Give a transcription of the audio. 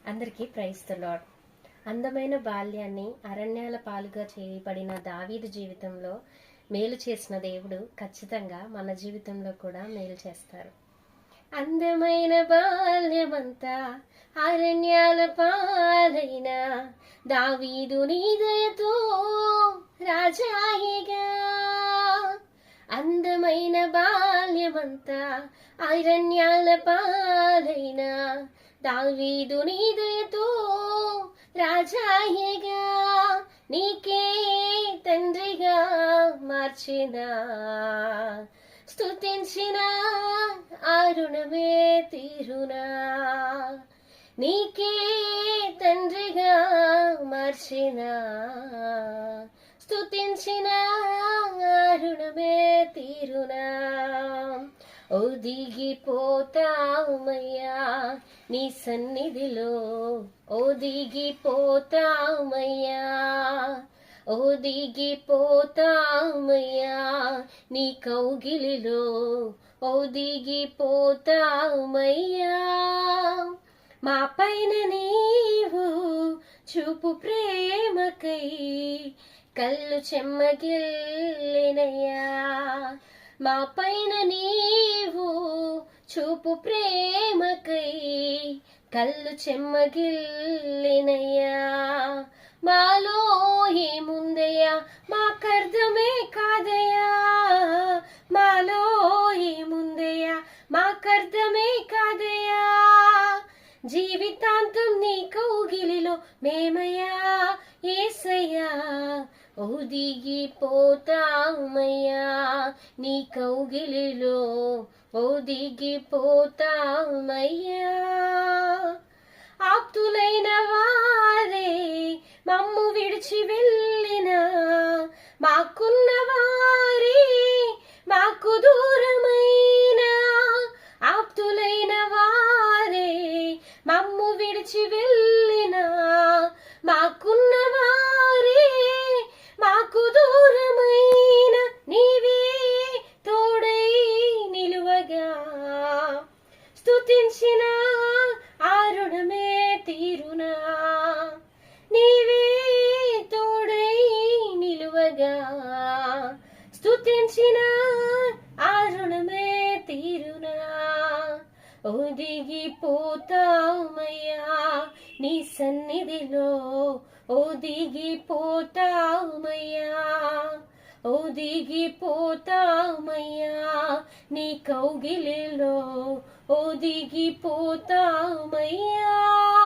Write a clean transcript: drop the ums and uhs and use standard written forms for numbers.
అందరికీ praise the lord. అందమైన బాల్యాన్ని అరణ్యాల పాలుగా చేయబడిన దావీదు జీవితంలో మేలు చేసిన దేవుడు ఖచ్చితంగా మన జీవితంలో కూడా మేలు చేస్తారు. అందమైన బాల్యమంతా అరణ్యాల పాలైన దావీదు నీ దయతో రాజాయిగా. అందమైన బాల్యమంతా అరణ్యాల పాలైన దావీదు నీ దయతో రాజాయిగా. నీకే తండ్రిగా మార్చిన స్తుతించిన అరుణమే తీరునా. నీకే తండ్రిగా మార్చిన స్తుతించిన అరుణమే తీరునా. ఒదిగిపోతామయ్యా నీ సన్నిధిలో, ఒదిగిపోతామయ్యా, ఒదిగిపోతామయ్యా నీ కౌగిలిలో, ఒదిగిపోతామయ్యా. మా పైన నీవు చూపు ప్రేమకై కళ్ళు చెమ్మగిల్లెనయ్యా. మా పైన నీవు చూపు ప్రేమకై కళ్ళు చెమ్మగిల్లెనయ్యా. మాలో ఏముందయ్యా మాకర్థమే కాదయ్యా, మాలో ఏముందయ్యా మాకర్థమే కాదయ్యా. జీవితాంతం నీ కౌగిలిలో మేమయ్యా యేసయ్యా. ఒదిగిపోతామయ్యా నీ కౌగిలిలో, ఒదిగిపోతామయ్యా. ఆప్తులైన వారే మమ్ము విడిచి వెళ్ళిన, మాకున్న వారే మాకు దూరమైన, ఆప్తులైన వారే మమ్ము విడిచి వెళ్ళిన, మాకున్న వారే మాకు దూరమైన, నీవే తోడై నిలువగా స్తుతించిన అరుణమే తీరునా. నీవే తోడై నిలువగా స్తుతించిన అరుణమే తీరునా. ఒదిగిపోతామయ్యా నీ సన్నిధిలో, ఒదిగిపోతామయ్యా, ఒదిగిపోతామయ్యా నీ కౌగిలిలో, ఒదిగిపోతామయ్యా.